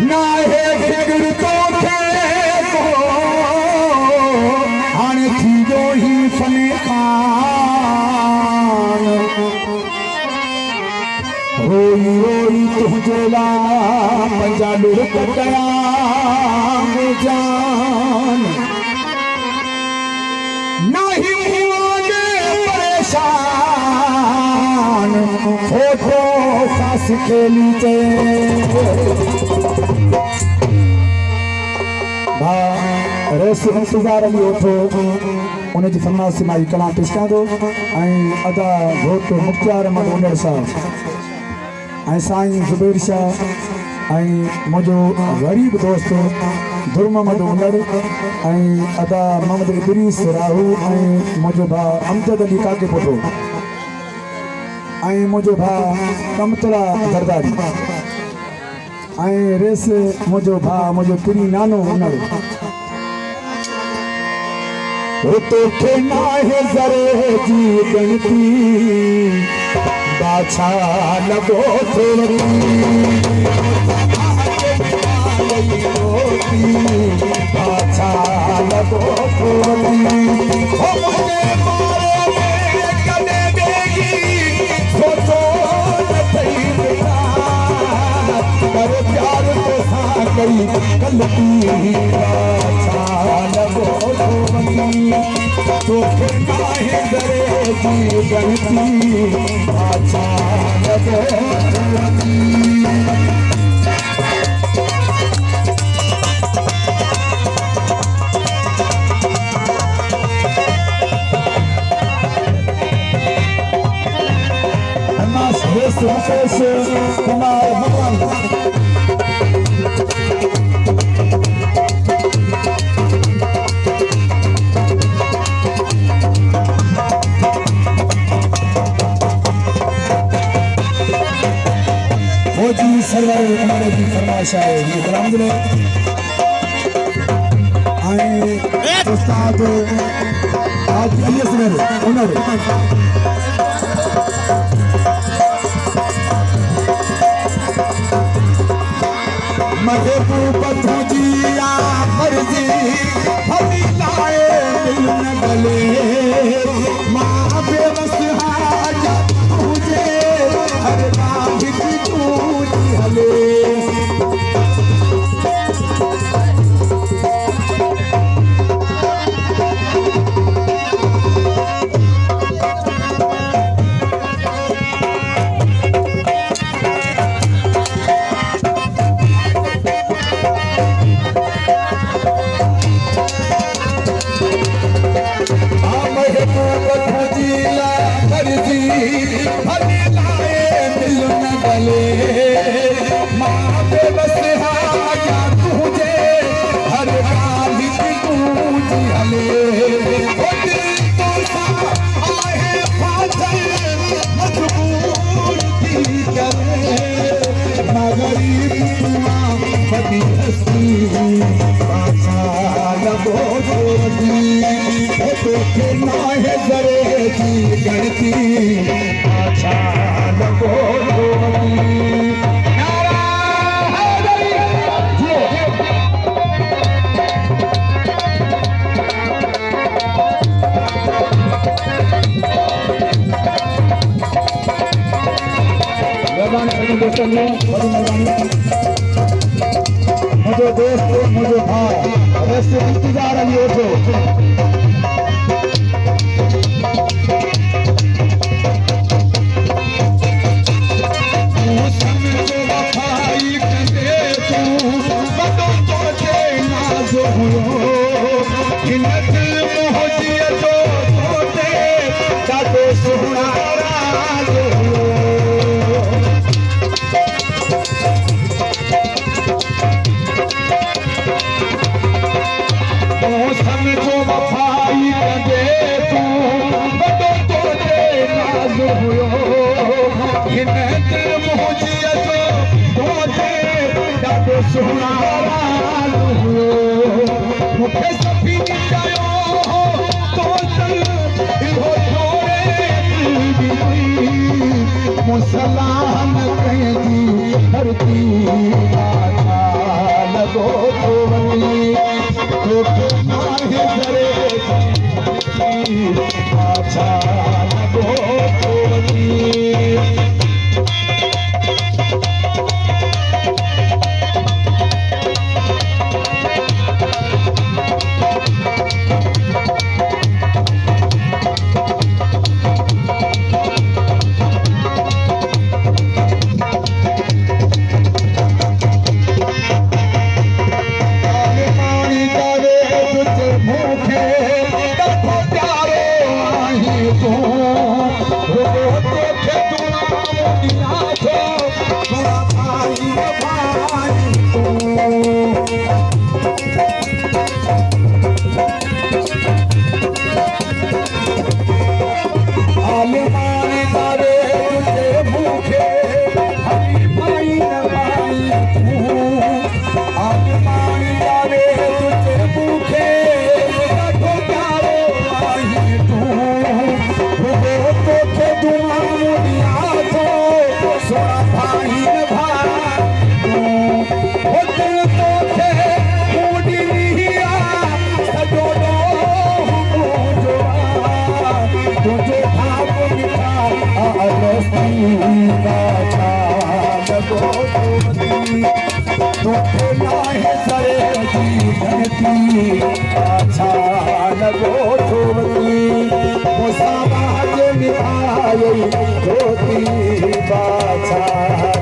ना है फिक्र तो थे को हाणे थी जो ही फने खान रोई रोई तुझे ला पंजा लुढ़क कया जान नहीं हुआने परेशान फोटो सास खेली चे भा रेस इंतजार अली उठो उन्हें जी फरमाइश से माई कलाम पेश कर दो अदा घोट मुख्तार अहमद उमर साहब साईं ज़ुबैर शाह मुझो गरीब दोस्त दुर मोहम्मद उमर अदा मोहम्मद इदरीस राहू मुझो भा अमजद अली काके पुटो मुझो भा कमतरा जरदारी रेस मुझो भा मुझो पिरी नानो उमर तोखे ना है जरे जी गणती बाछा लगो थोड़ी बाछा लगो थोड़ी मुझे मारे कदे देगी सोचो न सही पर प्यार तो सा गई गलती बाछा लगो थोड़ी तोखे काहे डरे जी गणती बाछा लगो थोड़ी कुमार भगवान फौजी सरवर हमारे की फरमाइश है ये कलाम दिले उस्ताद आज अलियस मेरे उन्होंने मगे पथो जिया मर्जी हमी लाए दिल न गले माँ बेबस हाजा तुझे हर नाम भी तूजी हले गणती अच्छा लगो मुझे दोस्त मुझे भाई वैसे इंतजार अली उठो मुसलमान कहती धरती अच्छा लगो तोती अच्छा लगो तोती मुसाबाज निभाई धोती बाछा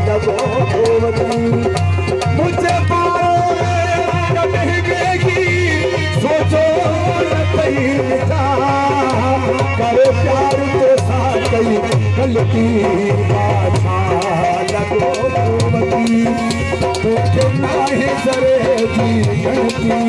लगो तोती मुझे पाएगी सोचो न कहीं मिटा करे प्यार तो साथ कहीं गलती बाछा लगो तोती तो नाहे सरे जी गलती